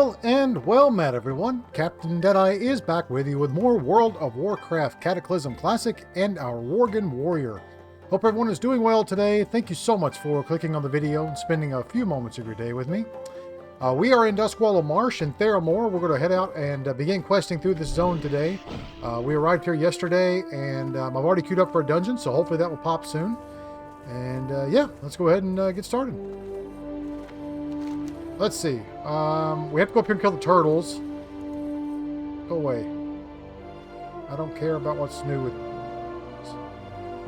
Well and well met, everyone. Captain Deadeye is back with you with more World of Warcraft Cataclysm Classic and our Worgen Warrior. Hope everyone is doing well today. Thank you so much for clicking on the video and spending a few moments of your day with me. We are in Duskwallow Marsh in Theramore. We're going to head out and begin questing through this zone today. We arrived here yesterday, and I've already queued up for a dungeon, so hopefully that will pop soon. And yeah, let's go ahead and get started. Let's see. We have to go up here and kill the turtles. Go away. I don't care about what's new with this.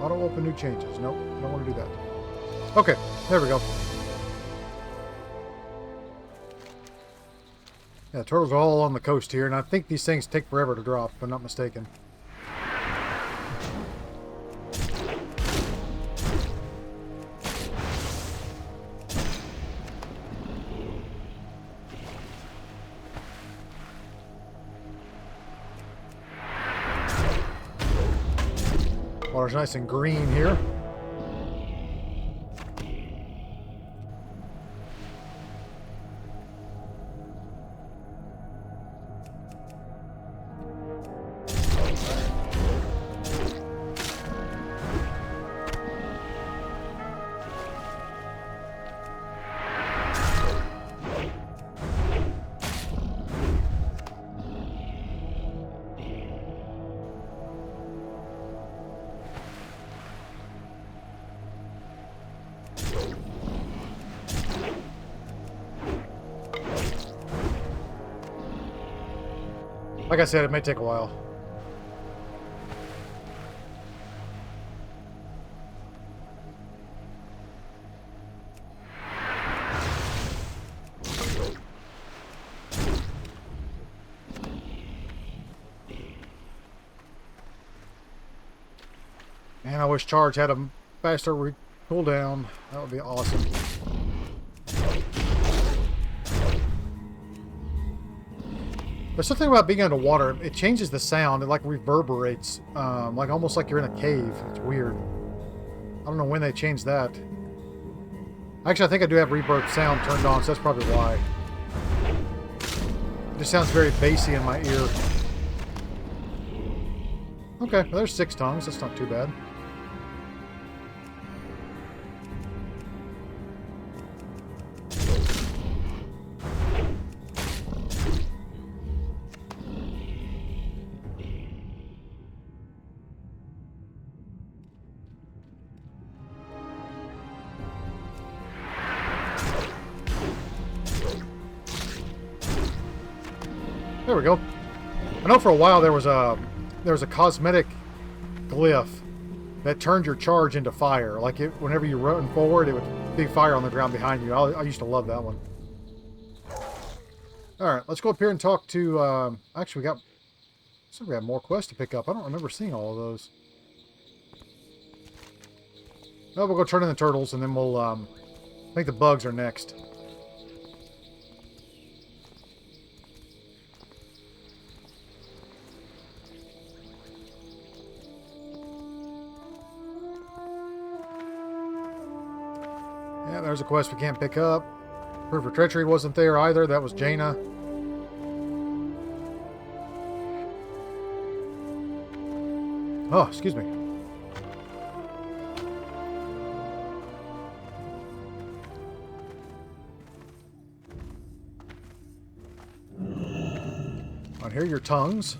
Auto open new changes. Nope, I don't want to do that. Okay, there we go. Yeah, turtles are all on the coast here, and I think these things take forever to drop, if I'm not mistaken. Water's nice and green here. Like I said, it may take a while. Man, I wish Charge had a faster cooldown. That would be awesome. There's something about being underwater. It changes the sound. It like reverberates, like almost like you're in a cave. It's weird. I don't know when they changed that. Actually, I think I do have reverb sound turned on, so that's probably why. It just sounds very bassy in my ear. Okay, well, there's 6 tongues. That's not too bad. There we go. I know for a while there was a cosmetic glyph that turned your charge into fire. Like whenever you run forward, it would be fire on the ground behind you. I used to love that one. All right, let's go up here and talk to. Actually, we have more quests to pick up. I don't remember seeing all of those. No, we'll go turn in the turtles, and then we'll. I think the bugs are next. Yeah, there's a quest we can't pick up. Proof of treachery wasn't there either. That was Jaina. Oh, excuse me. On here, your tongues.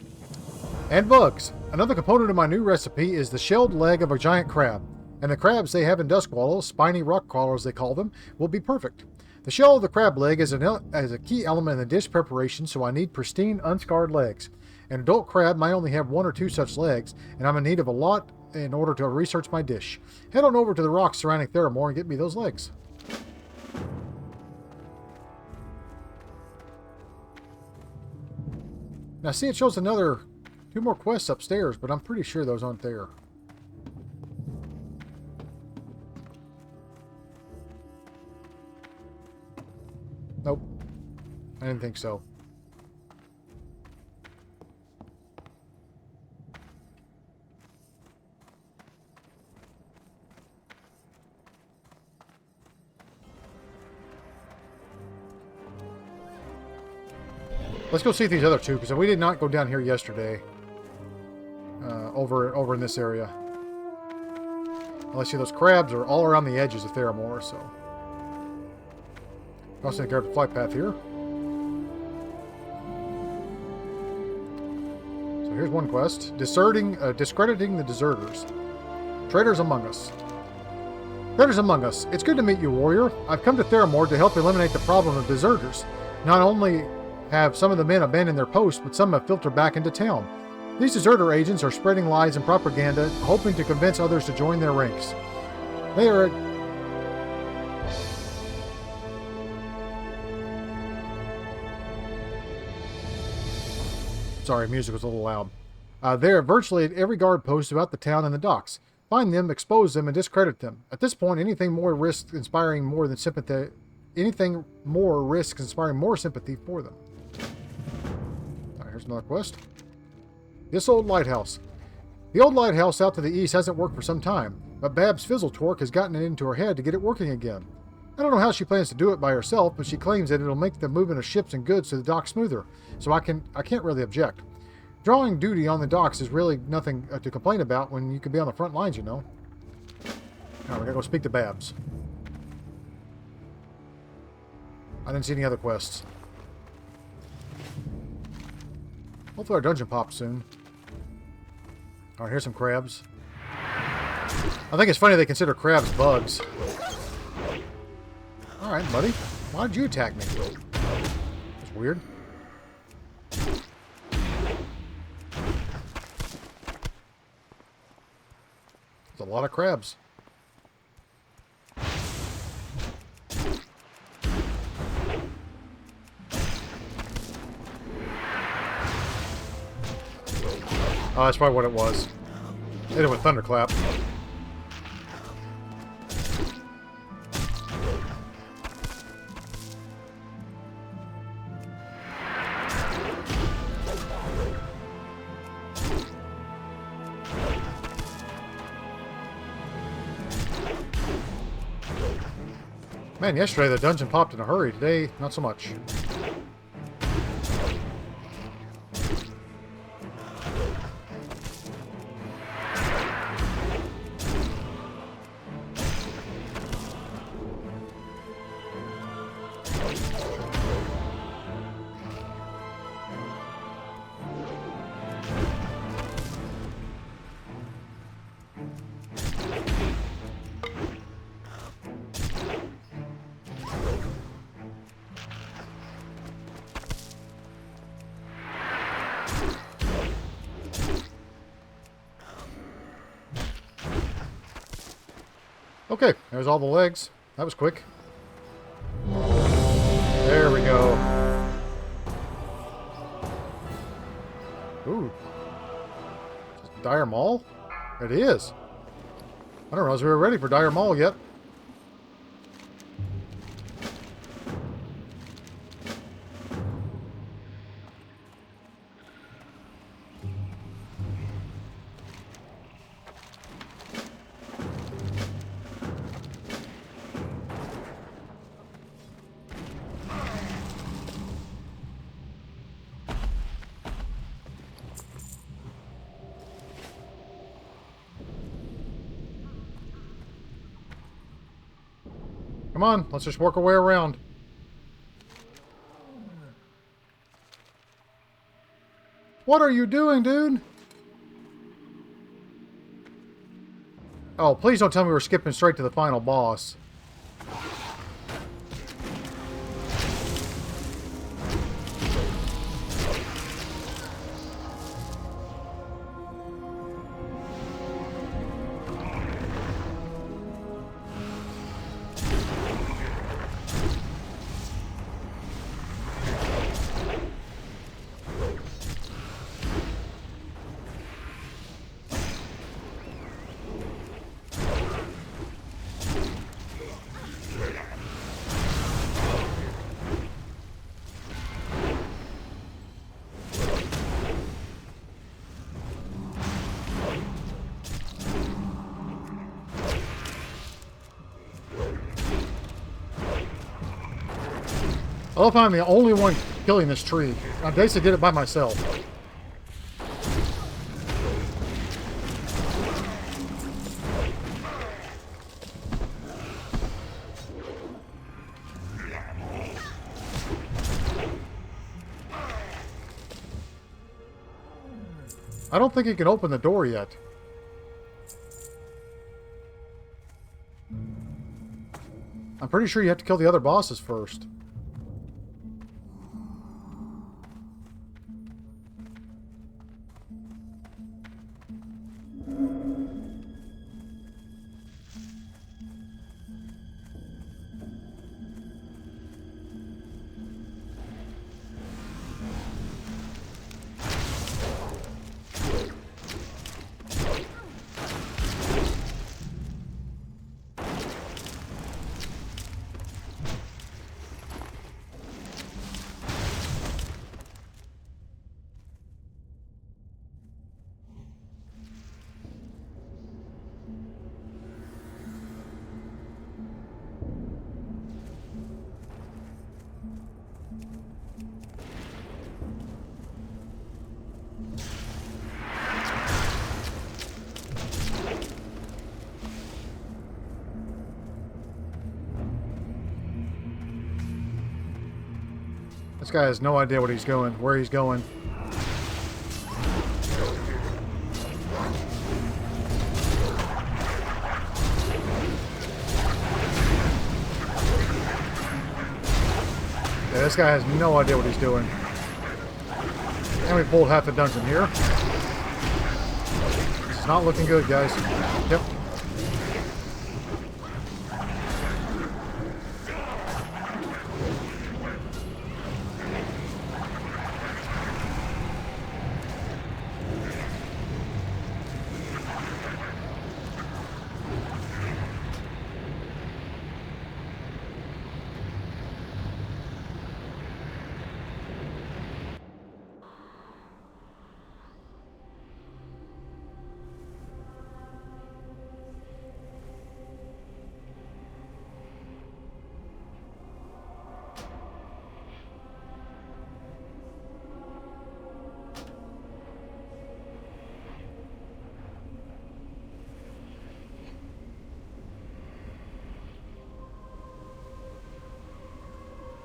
And bugs. Another component of my new recipe is the shelled leg of a giant crab. And the crabs they have in Duskwallow, spiny rock crawlers they call them, will be perfect. The shell of the crab leg is a key element in the dish preparation, so I need pristine, unscarred legs. An adult crab might only have 1 or 2 such legs, and I'm in need of a lot in order to research my dish. Head on over to the rocks surrounding Theramore and get me those legs. Now see, it shows 2 more quests upstairs, but I'm pretty sure those aren't there. Nope. I didn't think so. Let's go see these other two, because we did not go down here yesterday. Over in this area. Let's see, those crabs are all around the edges of Theramore, so... Also need to grab the flight path here. So here's one quest. Discrediting the deserters. Traitors among us. Traitors among us. It's good to meet you, warrior. I've come to Theramore to help eliminate the problem of deserters. Not only have some of the men abandoned their posts, but some have filtered back into town. These deserter agents are spreading lies and propaganda, hoping to convince others to join their ranks. They are... Sorry, music was a little loud. They are virtually at every guard post throughout the town and the docks. Find them, expose them, and discredit them. At this point, anything more risks inspiring more sympathy for them. Alright, here's another quest. This old lighthouse. The old lighthouse out to the east hasn't worked for some time, but Babs Fizzletorque has gotten it into her head to get it working again. I don't know how she plans to do it by herself, but she claims that it'll make the movement of ships and goods to the dock smoother, so I can't really object. Drawing duty on the docks is really nothing to complain about when you could be on the front lines, you know. Alright, we gotta go speak to Babs. I didn't see any other quests. Hopefully our dungeon pops soon. Alright, here's some crabs. I think it's funny they consider crabs bugs. Alright, buddy. Why did you attack me? That's weird. There's a lot of crabs. Oh, that's probably what it was. Hit it with Thunderclap. Man, yesterday the dungeon popped in a hurry. Today, not so much. Okay, there's all the legs. That was quick. There we go. Ooh. Dire Maul? It is. I don't know if we were ready for Dire Maul yet. Come on, let's just work our way around. What are you doing, dude? Oh, please don't tell me we're skipping straight to the final boss. I love how I'm the only one killing this tree. I basically did it by myself. I don't think you can open the door yet. I'm pretty sure you have to kill the other bosses first. This guy has no idea what he's going, where he's going. Yeah, this guy has no idea what he's doing. And we pulled half the dungeon here. This is not looking good, guys. Yep.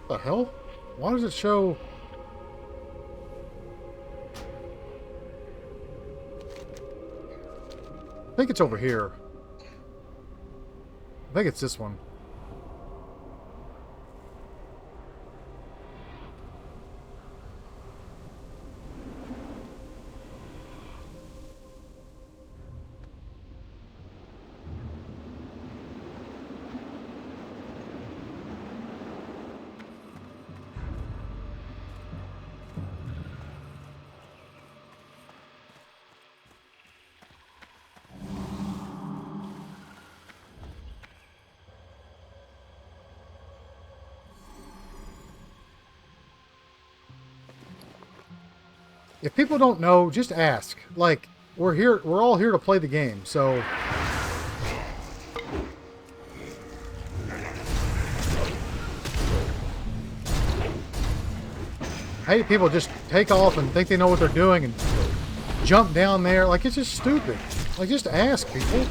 The hell? Why does it show? I think it's over here. I think it's this one. If people don't know, just ask. Like, we're all here to play the game, so I hate people just take off and think they know what they're doing and jump down there. Like, it's just stupid. Like, just ask people.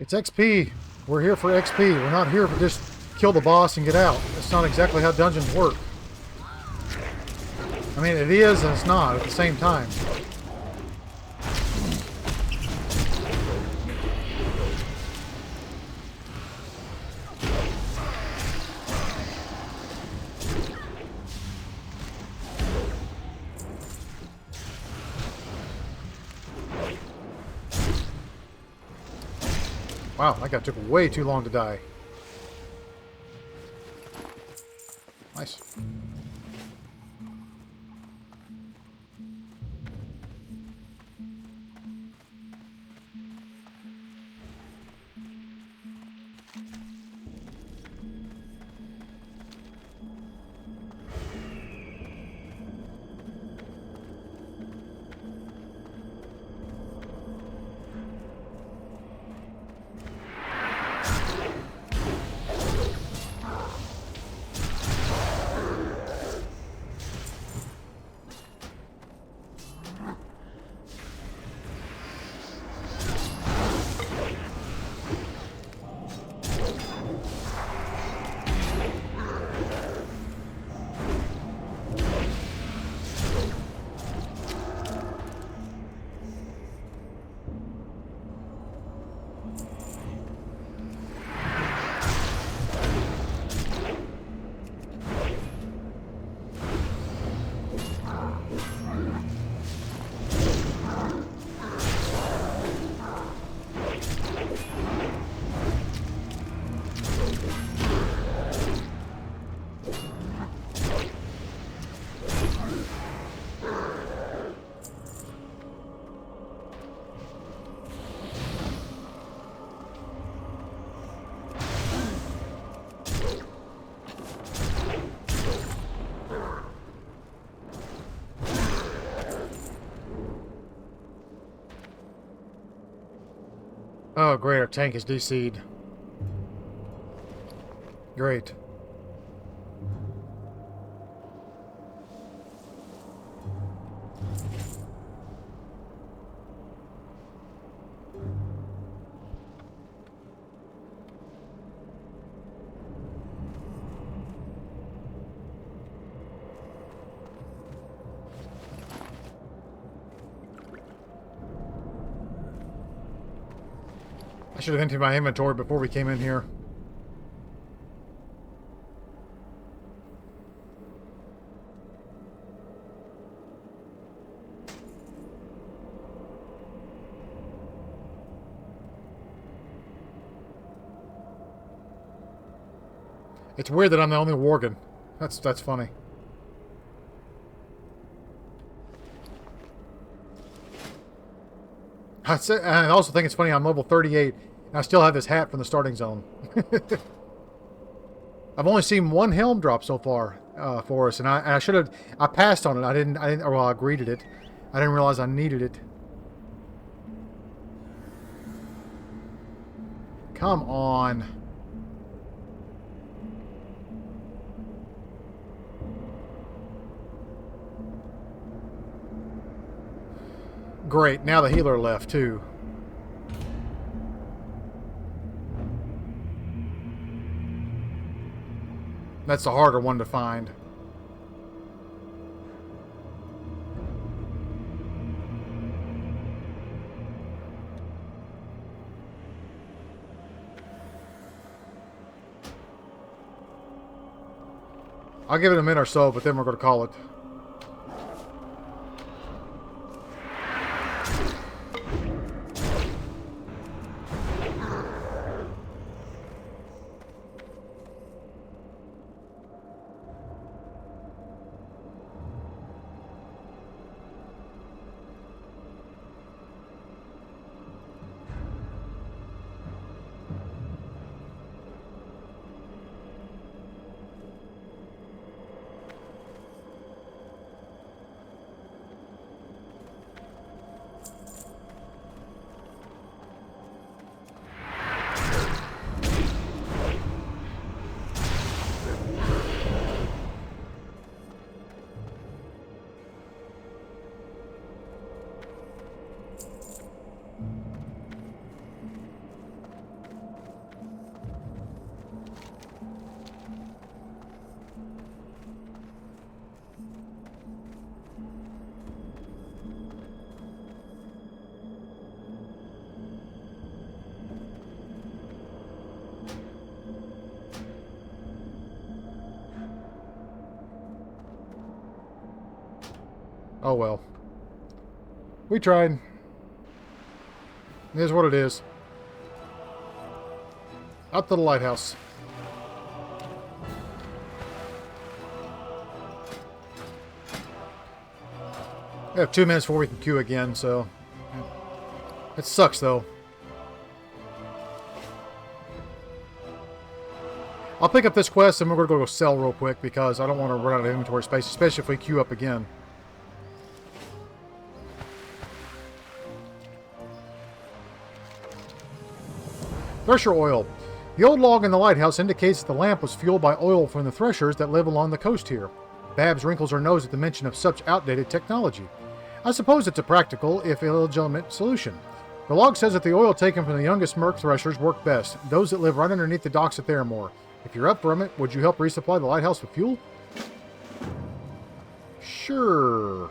It's XP. We're here for XP. We're not here to just kill the boss and get out. That's not exactly how dungeons work. I mean, it is and it's not at the same time. Wow, that guy took way too long to die. Nice. Oh, great. Our tank is DC'd. Great. I should have emptied my inventory before we came in here. It's weird that I'm the only Worgen. That's funny. I also think it's funny I'm level 38 and I still have this hat from the starting zone. I've only seen one helm drop so far for us, and I should have. I passed on it. I didn't. Well, I greeted it. I didn't realize I needed it. Come on. Great. Now the healer left too. That's the harder one to find. I'll give it a minute or so, but then we're going to call it. Oh well. We tried. It is what it is. Up to the lighthouse. We have 2 minutes before we can queue again, so... It sucks, though. I'll pick up this quest, and we're going to go sell real quick, because I don't want to run out of inventory space, especially if we queue up again. Thresher oil. The old log in the lighthouse indicates that the lamp was fueled by oil from the threshers that live along the coast here. Babs wrinkles her nose at the mention of such outdated technology. I suppose it's a practical, if illegitimate, solution. The log says that the oil taken from the youngest merc threshers work best, those that live right underneath the docks at Theramore. If you're up from it, would you help resupply the lighthouse with fuel? Sure.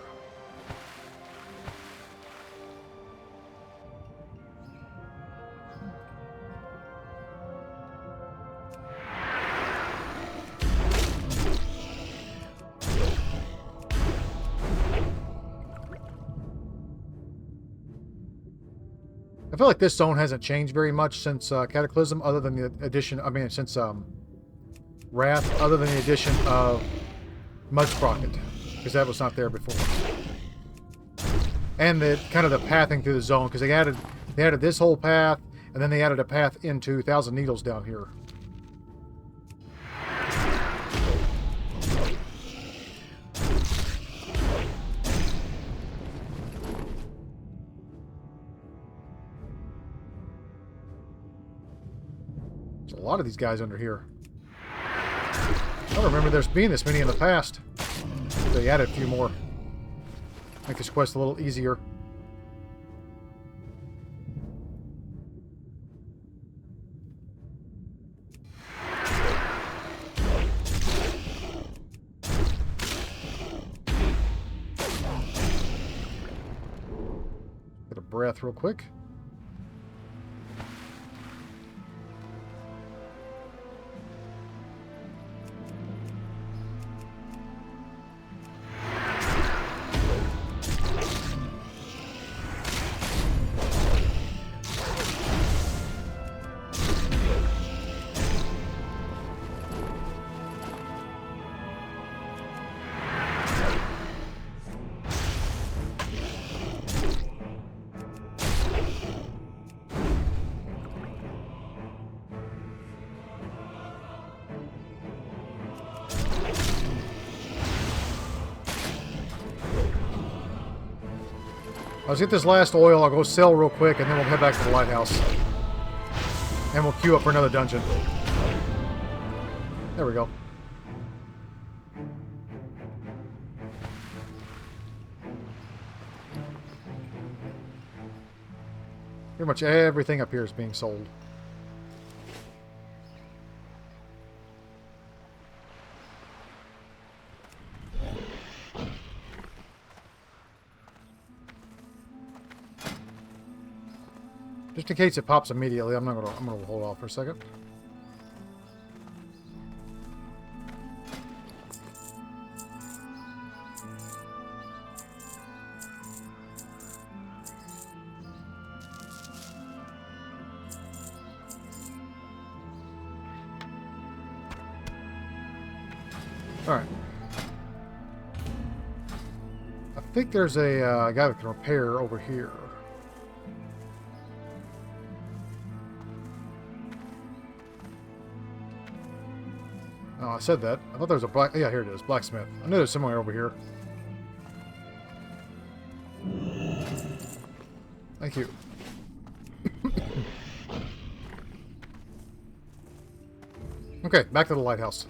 I feel like this zone hasn't changed very much since Cataclysm, other than the addition, since Wrath, other than the addition of Mud Sprocket, because that was not there before. And the kind of the pathing through the zone, because they added this whole path, and then they added a path into Thousand Needles down here. There's a lot of these guys under here. I don't remember there's being this many in the past. They added a few more. Make this quest a little easier. Get a breath real quick. Let's get this last oil. I'll go sell real quick, and then we'll head back to the lighthouse. And we'll queue up for another dungeon. There we go. Pretty much everything up here is being sold. Just in case it pops immediately, I'm gonna hold off for a second. All right. I think there's a guy that can repair over here. Oh, I said that. I thought there was a black... Yeah, here it is. Blacksmith. I knew there's somewhere over here. Thank you. Okay, back to the lighthouse.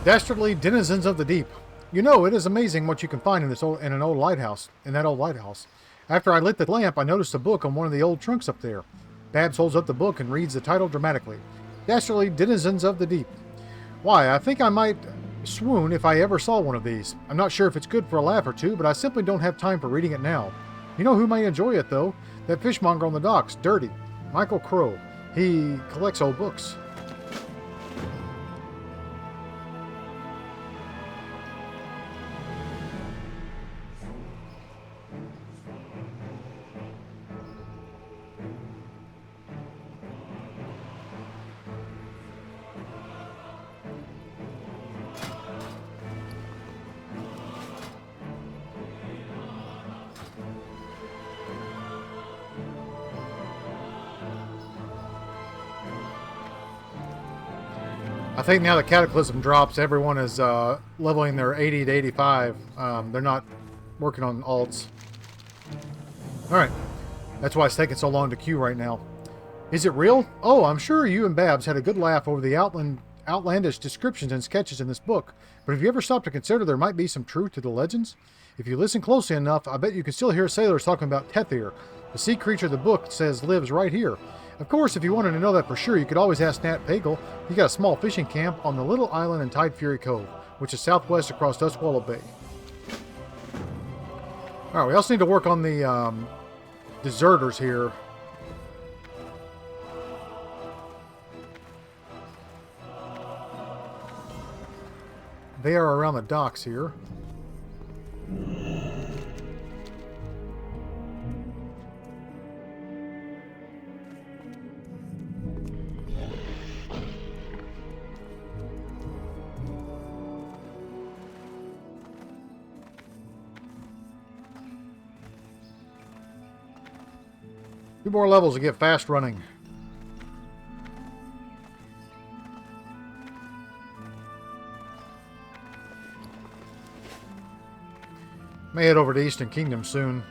Dastardly denizens of the deep. You know, it is amazing what you can find in an old lighthouse. After I lit the lamp, I noticed a book on one of the old trunks up there. Babs holds up the book and reads the title dramatically. Dastardly denizens of the deep. Why, I think I might swoon if I ever saw one of these. I'm not sure if it's good for a laugh or two, but I simply don't have time for reading it now. You know who may enjoy it, though? That fishmonger on the docks, Dirty. Michael Crow. He collects old books. I think now the Cataclysm drops, everyone is leveling their 80 to 85. They're not working on alts. Alright. That's why it's taking so long to queue right now. Is it real? Oh, I'm sure you and Babs had a good laugh over the outlandish descriptions and sketches in this book. But have you ever stopped to consider there might be some truth to the legends? If you listen closely enough, I bet you can still hear sailors talking about Tethir. The sea creature the book says lives right here. Of course, if you wanted to know that for sure, you could always ask Nat Pagel. He got a small fishing camp on the little island in Tide Fury Cove, which is southwest across Duskwallow Bay. Alright, we also need to work on the deserters here. They are around the docks here. Two more levels to get fast running. May head over to Eastern Kingdom soon.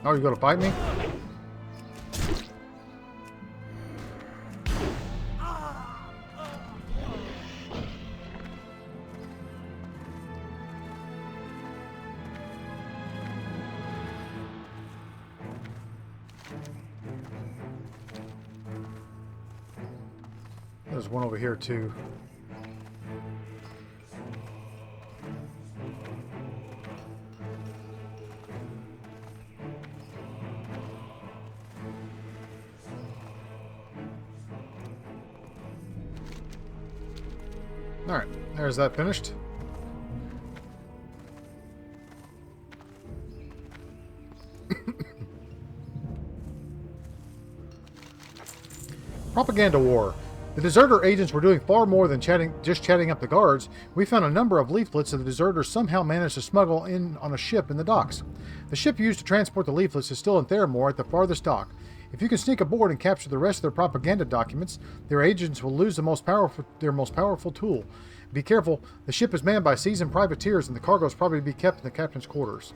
Oh, you gonna fight me? There's one over here too. Alright, there's that finished. Propaganda war. The deserter agents were doing far more than just chatting up the guards. We found a number of leaflets that the deserters somehow managed to smuggle in on a ship in the docks. The ship used to transport the leaflets is still in Theramore at the farthest dock. If you can sneak aboard and capture the rest of their propaganda documents, their agents will lose their most powerful tool. Be careful, the ship is manned by seasoned privateers and the cargo is probably to be kept in the captain's quarters.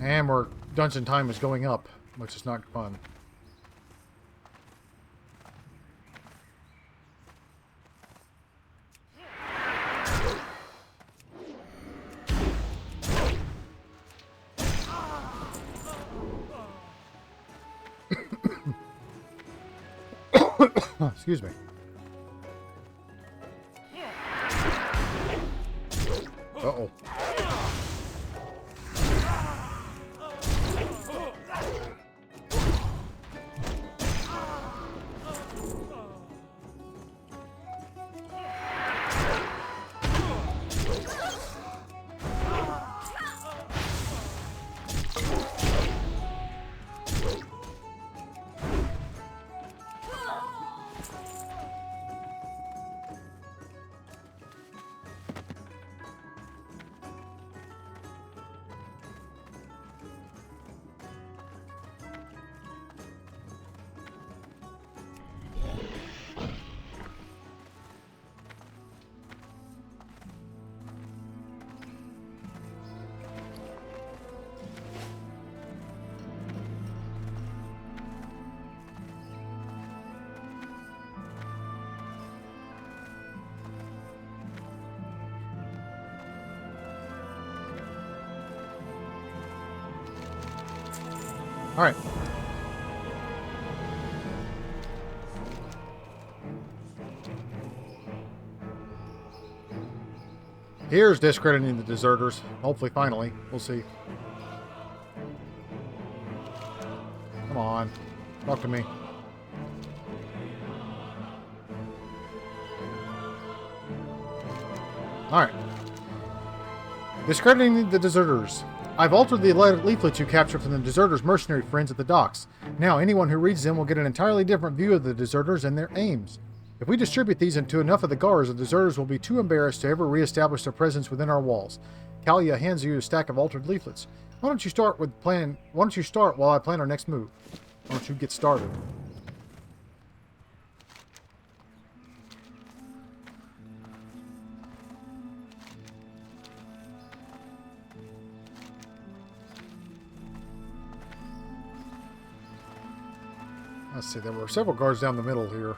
And our dungeon time is going up, which is not fun. Excuse me. Uh-oh. Alright. Here's discrediting the deserters. Hopefully, finally. We'll see. Come on. Talk to me. Alright. Discrediting the deserters. I've altered the leaflets you captured from the deserters' mercenary friends at the docks. Now, anyone who reads them will get an entirely different view of the deserters and their aims. If we distribute these into enough of the guards, the deserters will be too embarrassed to ever re-establish their presence within our walls. Kalia hands you a stack of altered leaflets. Why don't you start while I plan our next move? Why don't you get started? Let's see, there were several guards down the middle here.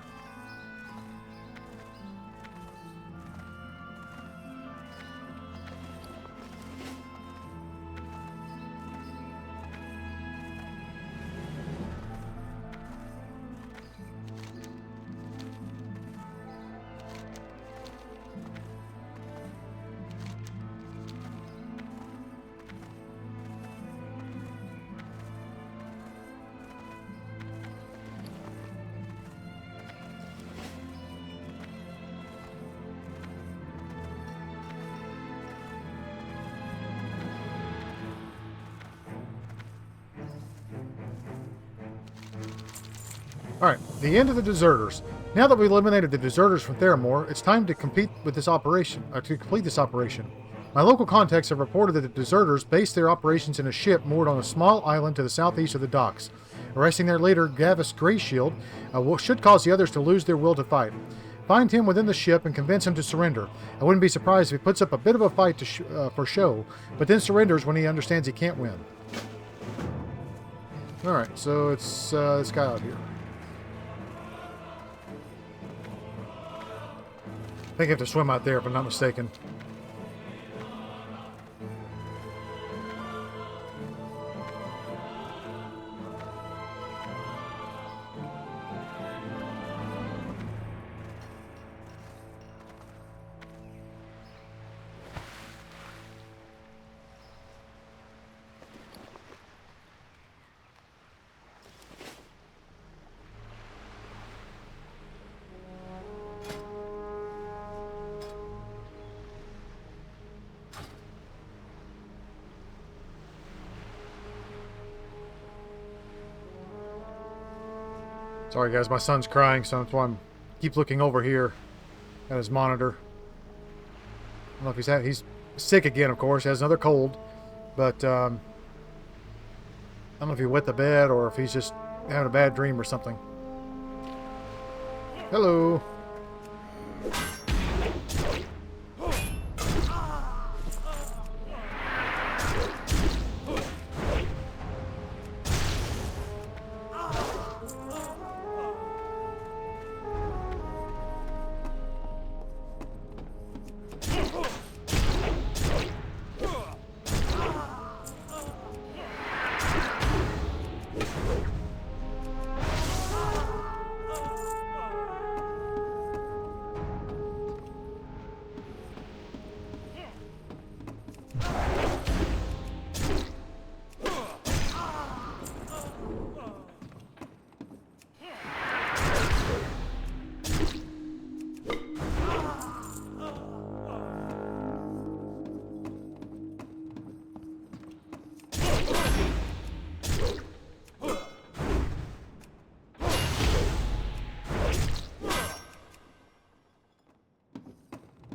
Alright, the end of the deserters. Now that we've eliminated the deserters from Theramore, it's time to complete this operation. My local contacts have reported that the deserters based their operations in a ship moored on a small island to the southeast of the docks. Arresting their leader, Gavis Greyshield, should cause the others to lose their will to fight. Find him within the ship and convince him to surrender. I wouldn't be surprised if he puts up a bit of a fight for show, but then surrenders when he understands he can't win. Alright, so it's this guy out here. I think I have to swim out there, if I'm not mistaken. Sorry guys, my son's crying, so that's why I keep looking over here at his monitor. I don't know if he's sick again, of course, he has another cold, but I don't know if he wet the bed or if he's just having a bad dream or something. Hello.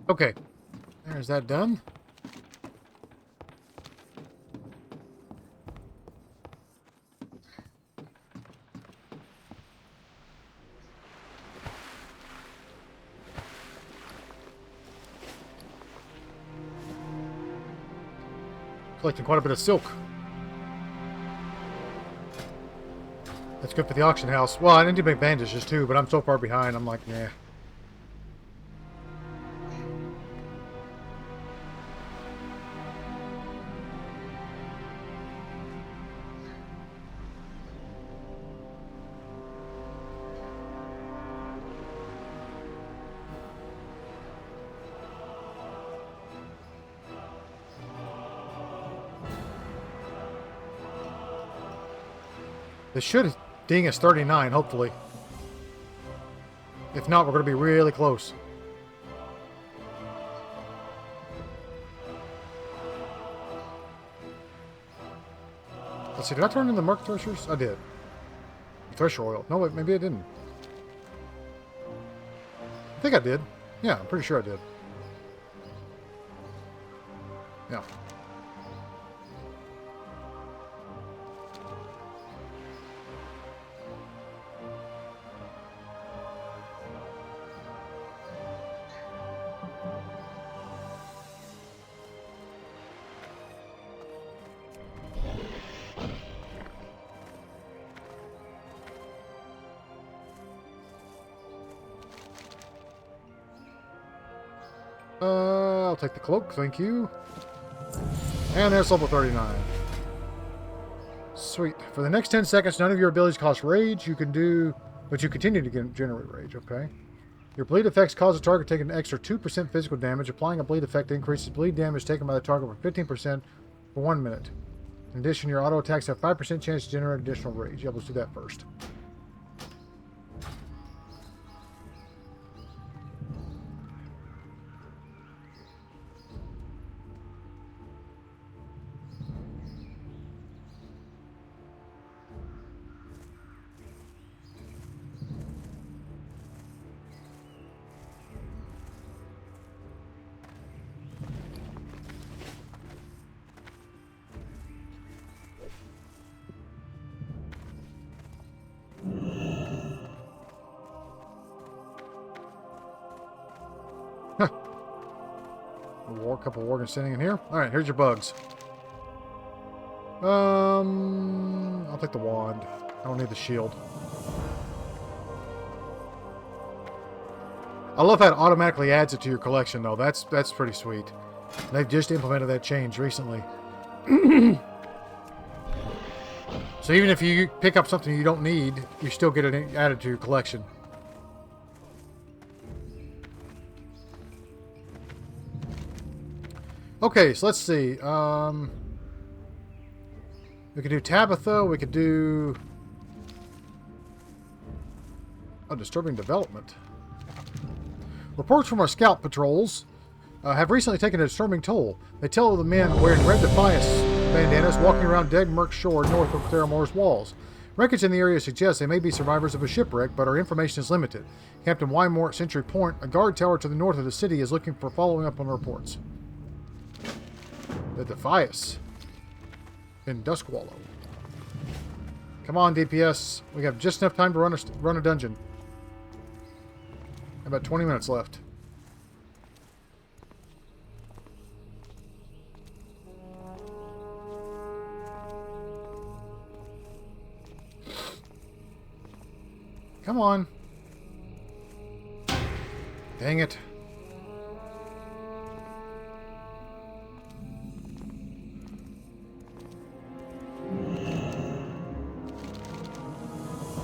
Okay, there's that done. Collecting quite a bit of silk. That's good for the auction house. Well, I need to make bandages too, but I'm so far behind, I'm like, nah. This should ding us 39, hopefully. If not, we're going to be really close. Let's see, did I turn in the Merc Threshers? I did. Thresher oil. No, wait, maybe I didn't. I think I did. Yeah, I'm pretty sure I did. Yeah. I'll take the cloak, thank you. And there's level 39. Sweet. For the next 10 seconds, none of your abilities cost rage. You can do, but you continue to generate rage, okay? Your bleed effects cause the target taking an extra 2% physical damage. Applying a bleed effect increases bleed damage taken by the target by 15% for 1 minute. In addition, your auto attacks have 5% chance to generate additional rage. Yeah, let's do that first. A couple of Worgen sitting in here. Alright, here's your bugs. I'll take the wand. I don't need the shield. I love how it automatically adds it to your collection, though. That's pretty sweet. They've just implemented that change recently. So even if you pick up something you don't need, you still get it added to your collection. Okay, so let's see. We could do Tabitha. We could do... Oh, disturbing development. Reports from our scout patrols have recently taken a disturbing toll. They tell of the men wearing red Defiance bandanas walking around Dead Merc Shore north of Theramore's walls. Wreckage in the area suggests they may be survivors of a shipwreck, but our information is limited. Captain Wymore at Sentry Point, a guard tower to the north of the city, is looking for following up on reports. The Defiance in Duskwallow. Come on, DPS. We have just enough time to run a dungeon. About 20 minutes left. Come on. Dang it.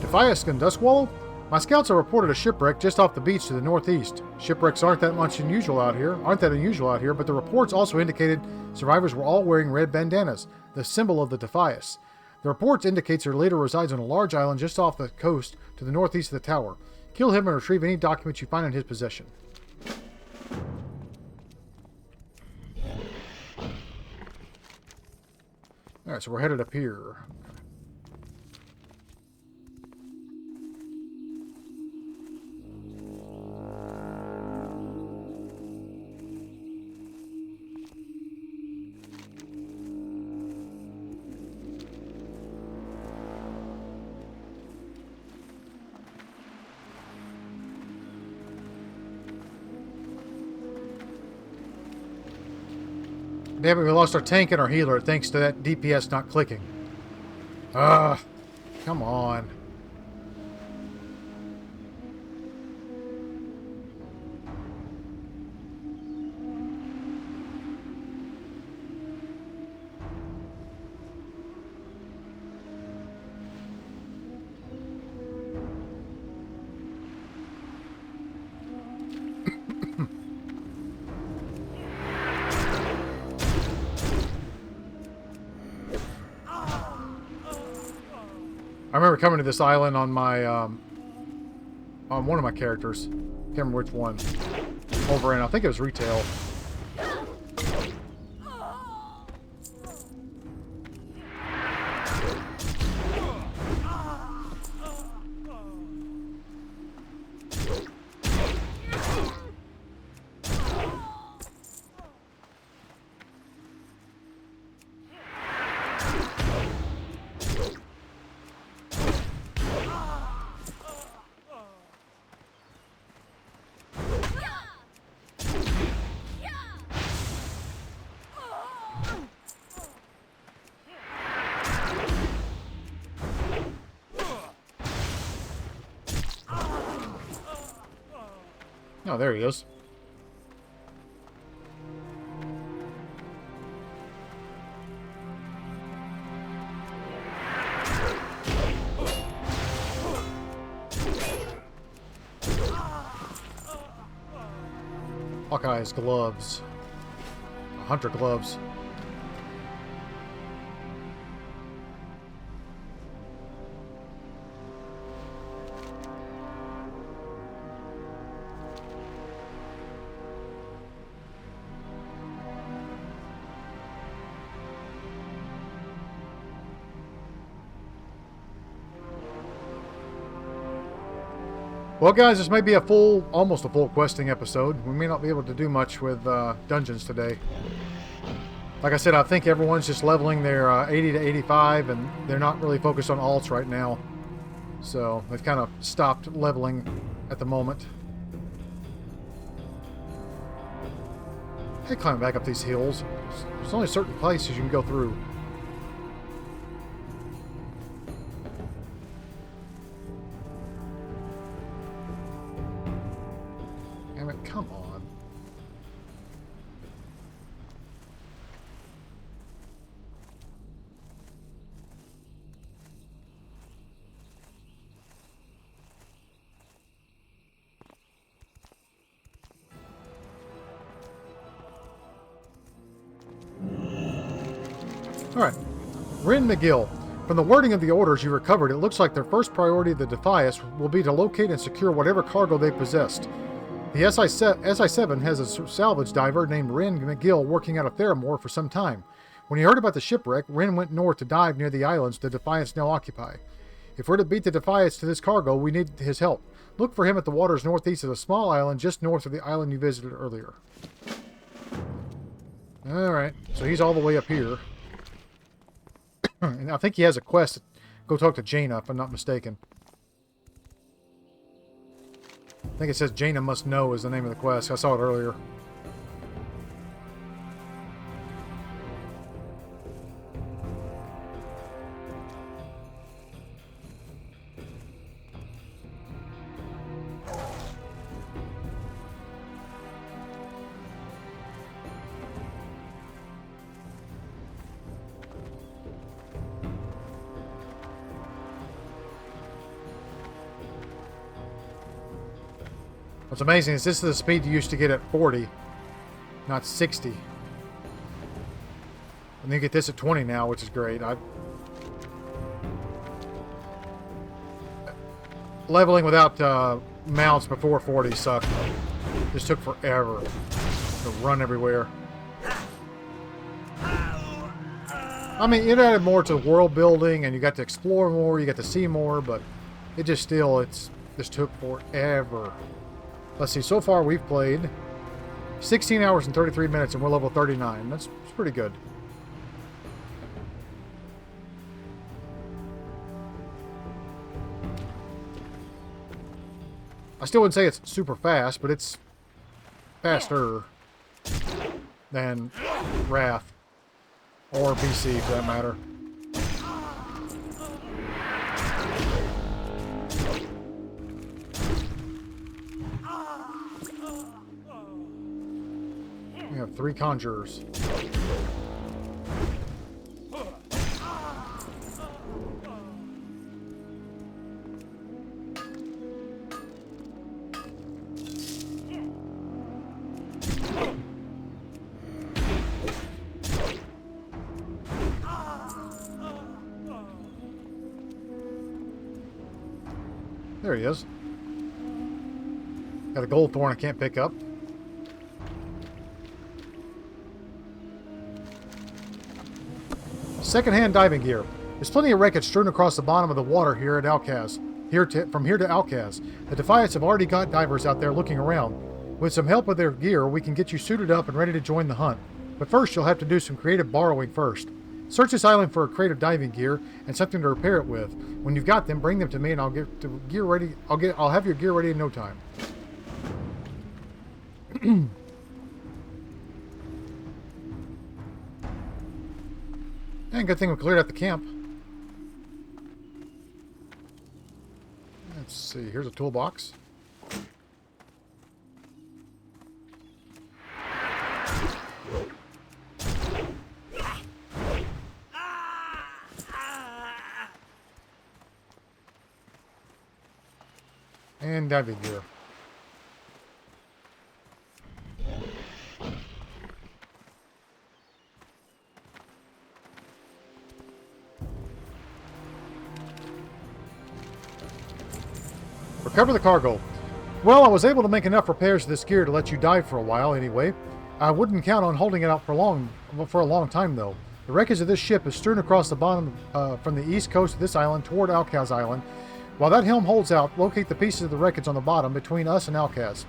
Defiance and Duskwallow? My scouts have reported a shipwreck just off the beach to the northeast. Shipwrecks aren't that unusual out here, but the reports also indicated survivors were all wearing red bandanas, the symbol of the Defiance. The report indicates their leader resides on a large island just off the coast to the northeast of the tower. Kill him and retrieve any documents you find in his possession. Alright, so we're headed up here. Damn it, we lost our tank and our healer thanks to that DPS not clicking. Ugh. Come on. remember coming to this island on my, on one of my characters. Can't remember which one. Over in, I think it was retail. Oh, there he is. Hawkeye's gloves. Hunter gloves. Well, guys, this may be a almost a full questing episode. We may not be able to do much with dungeons today. Like I said, I think everyone's just leveling their 80 to 85, and they're not really focused on alts right now. So they've kind of stopped leveling at the moment. Hey, climbing back up these hills. There's only certain places you can go through. Come on. Alright. Rin McGill. From the wording of the orders you recovered, it looks like their first priority of the Defias will be to locate and secure whatever cargo they possessed. The SI-7 has a salvage diver named Rin McGill working out of Theramore for some time. When he heard about the shipwreck, Rin went north to dive near the islands the Defiants now occupy. If we're to beat the Defiants to this cargo, we need his help. Look for him at the waters northeast of a small island just north of the island you visited earlier. Alright, so he's all the way up here. And I think he has a quest to go talk to Jaina, if I'm not mistaken. I think it says Jaina Must Know is the name of the quest. I saw it earlier. What's amazing is this is the speed you used to get at 40, not 60. And you get this at 20 now, which is great. Leveling without mounts before 40 sucked. Just took forever to run everywhere. I mean, it added more to world building, and you got to explore more, you got to see more, but it just still, just took forever. Let's see, so far we've played 16 hours and 33 minutes, and we're level 39. That's pretty good. I still wouldn't say it's super fast, but it's faster than Wrath. Or BC, for that matter. We have 3 conjurers. There he is. Got a gold thorn I can't pick up. Secondhand diving gear. There's plenty of wreckage strewn across the bottom of the water here at Alcaz. From here to Alcaz. The Defiants have already got divers out there looking around. With some help with their gear, we can get you suited up and ready to join the hunt. But first, you'll have to do some creative borrowing first. Search this island for creative diving gear and something to repair it with. When you've got them, bring them to me and I'll get the gear ready. I'll have your gear ready in no time. And good thing we cleared out the camp. Let's see, here's a toolbox. And diving gear. Recover the cargo. Well, I was able to make enough repairs to this gear to let you dive for a while anyway. I wouldn't count on holding it out for a long time though. The wreckage of this ship is strewn across the bottom from the east coast of this island toward Alcaz Island. While that helm holds out, locate the pieces of the wreckage on the bottom between us and Alcaz.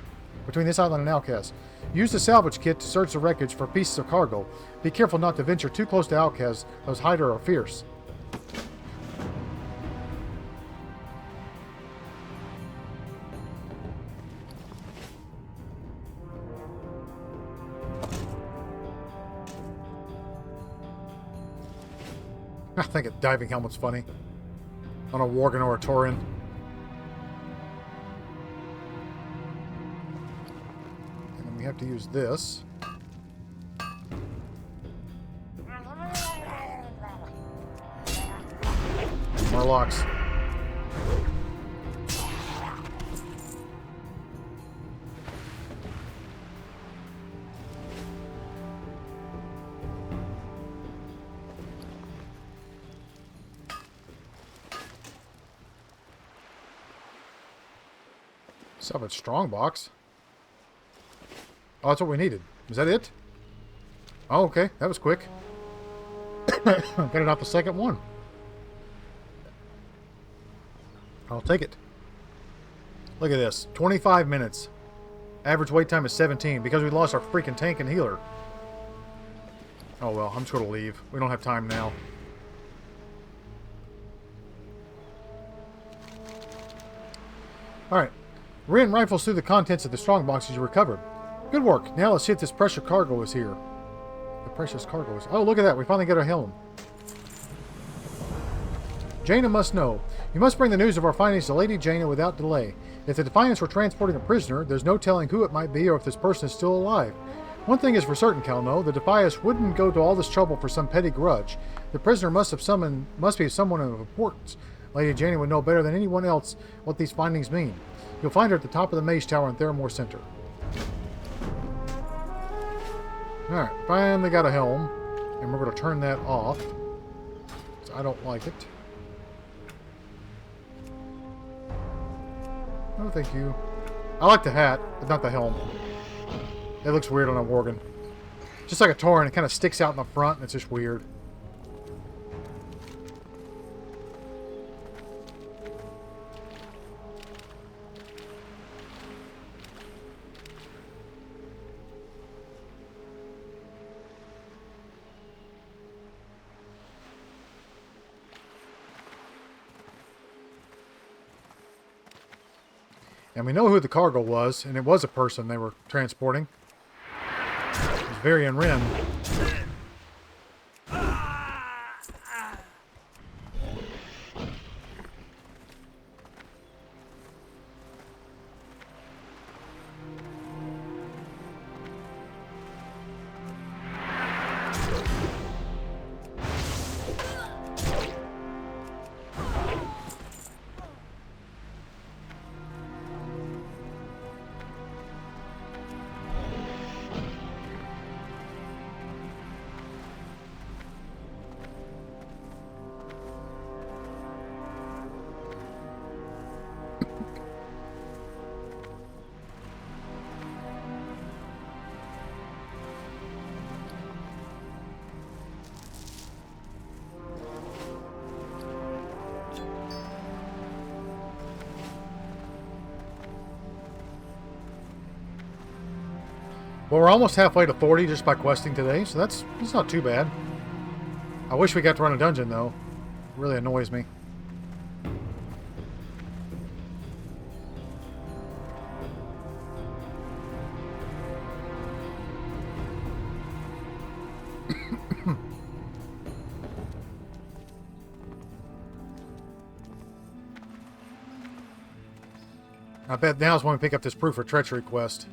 Between this island and Alcaz. Use the salvage kit to search the wreckage for pieces of cargo. Be careful not to venture too close to Alcaz. Those Hydra are fierce. I think a diving helmet's funny. On a Worgen or a Tauren. And then we have to use this. Murlocs. Salvage strongbox. Oh, that's what we needed. Is that it? Oh, okay. That was quick. Got it out the second one. I'll take it. Look at this. 25 minutes. Average wait time is 17 because we lost our freaking tank and healer. Oh well, I'm just going to leave. We don't have time now. Alright. Rin rifles through the contents of the strongboxes you recovered. Good work. Now let's see if this precious cargo is here. The precious cargo is... Oh, look at that. We finally got our helm. Jaina must know. You must bring the news of our findings to Lady Jaina without delay. If the Defiants were transporting a prisoner, there's no telling who it might be or if this person is still alive. One thing is for certain, Calno. The Defiants wouldn't go to all this trouble for some petty grudge. The prisoner must be someone of importance. Lady Jaina would know better than anyone else what these findings mean. You'll find her at the top of the Mage Tower in Theramore Center. Alright, finally got a helm. And we're going to turn that off. I don't like it. No, thank you. I like the hat, but not the helm. It looks weird on a Worgen. Just like a Tauren, it kind of sticks out in the front, and it's just weird. And we know who the cargo was, and it was a person they were transporting. It was Varian Wren. Well, we're almost halfway to 40 just by questing today, so that's not too bad. I wish we got to run a dungeon, though. It really annoys me. I bet now's when we pick up this Proof of Treachery quest.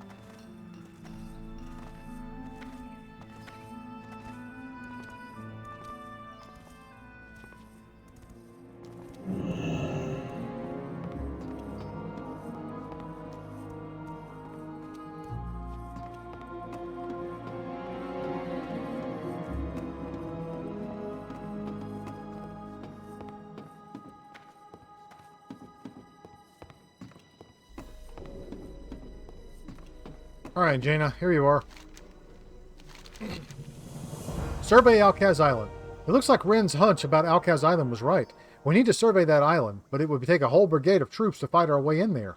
Alright, Jaina, here you are. Survey Alcaz Island. It looks like Wren's hunch about Alcaz Island was right. We need to survey that island, but it would take a whole brigade of troops to fight our way in there.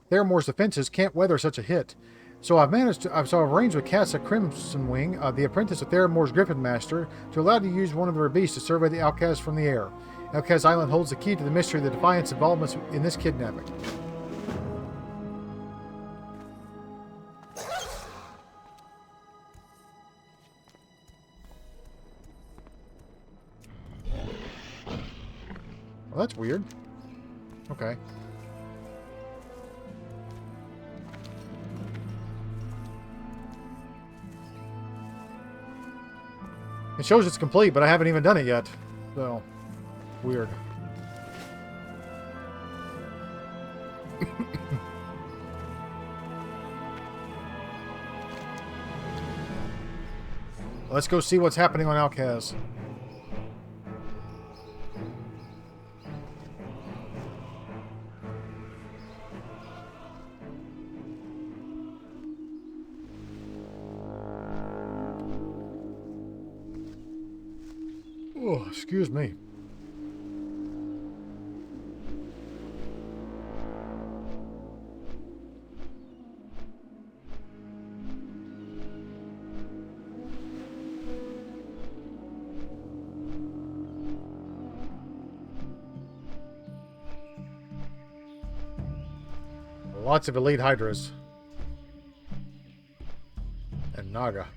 Theramore's defenses can't weather such a hit. So I've arranged with Cassa Crimsonwing, the apprentice of Theramore's Griffin Master, to allow to use one of their beasts to survey the Alcaz from the air. Alcaz Island holds the key to the mystery of the Defiant's involvement in this kidnapping. Well, that's weird. Okay. It shows it's complete, but I haven't even done it yet. So, weird. Let's go see what's happening on Alcaz. Oh, excuse me. Lots of elite hydras. And Naga.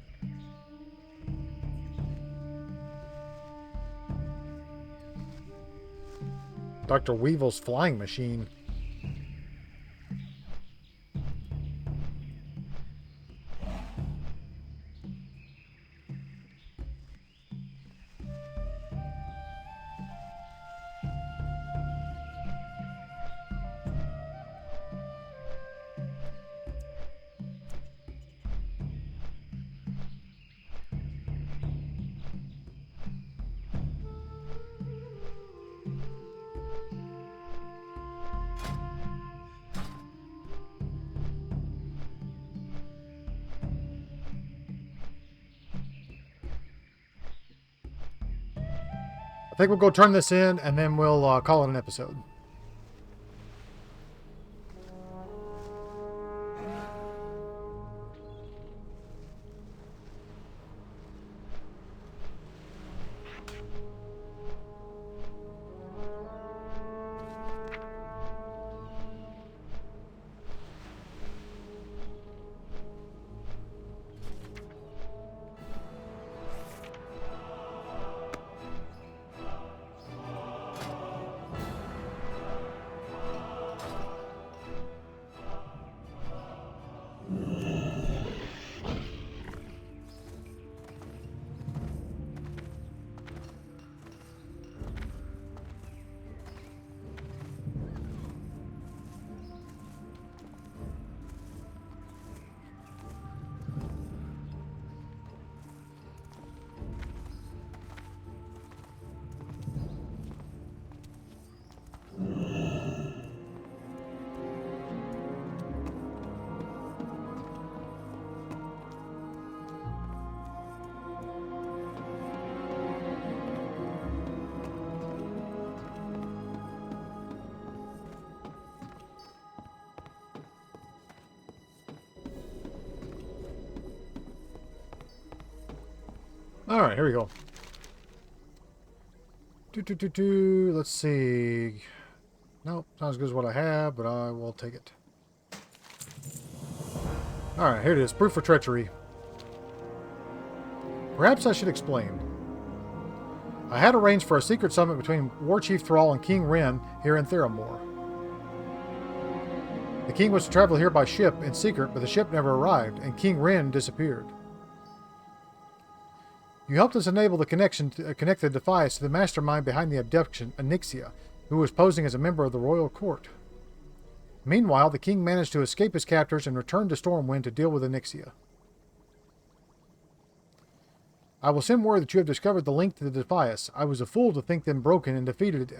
Dr. Weevil's flying machine. I think we'll go turn this in, and then we'll call it an episode. Alright, here we go. Let's see. Nope, not as good as what I have, but I will take it. Alright, here it is. Proof for treachery. Perhaps I should explain. I had arranged for a secret summit between War Chief Thrall and King Wren here in Theramore. The king was to travel here by ship in secret, but the ship never arrived, and King Wren disappeared. You helped us enable the connection to connect the Defias to the mastermind behind the abduction, Onyxia, who was posing as a member of the royal court. Meanwhile, the king managed to escape his captors and return to Stormwind to deal with Onyxia. I will send word that you have discovered the link to the Defias. I was a fool to think them broken and defeated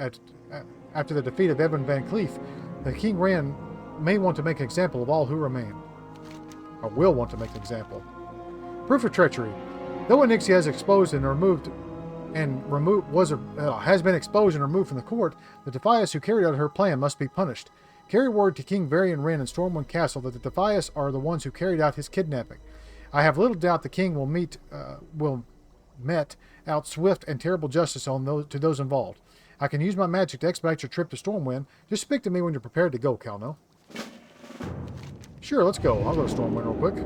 after the defeat of Evan Van Cleef. The King Wren may want to make an example of all who remain. Or will want to make an example. Proof of treachery. Though Onyxia has exposed and has been exposed and removed from the court, the Defias who carried out her plan must be punished. Carry word to King Varian Wren in Stormwind Castle that the Defias are the ones who carried out his kidnapping. I have little doubt the king will met out swift and terrible justice to those involved. I can use my magic to expedite your trip to Stormwind. Just speak to me when you're prepared to go, Calno. Sure, let's go. I'll go to Stormwind real quick.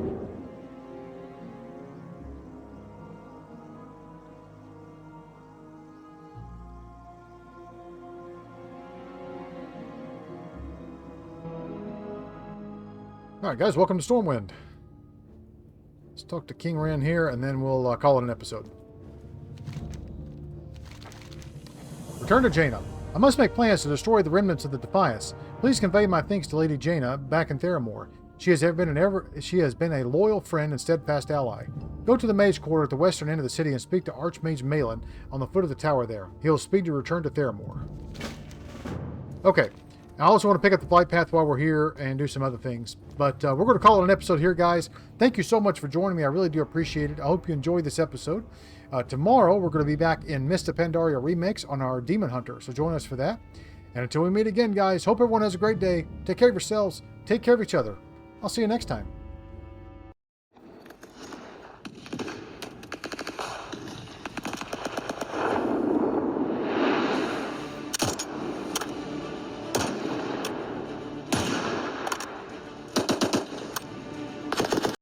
Alright guys, welcome to Stormwind. Let's talk to King Wren here, and then we'll call it an episode. Return to Jaina. I must make plans to destroy the remnants of the Defias. Please convey my thanks to Lady Jaina back in Theramore. She has been a loyal friend and steadfast ally. Go to the Mage Quarter at the western end of the city and speak to Archmage Malin on the foot of the tower there. He'll speed to return to Theramore. Okay. I also want to pick up the flight path while we're here and do some other things. But we're going to call it an episode here, guys. Thank you so much for joining me. I really do appreciate it. I hope you enjoyed this episode. Tomorrow, we're going to be back in Mist of Pandaria Remix on our Demon Hunter. So join us for that. And until we meet again, guys, hope everyone has a great day. Take care of yourselves. Take care of each other. I'll see you next time.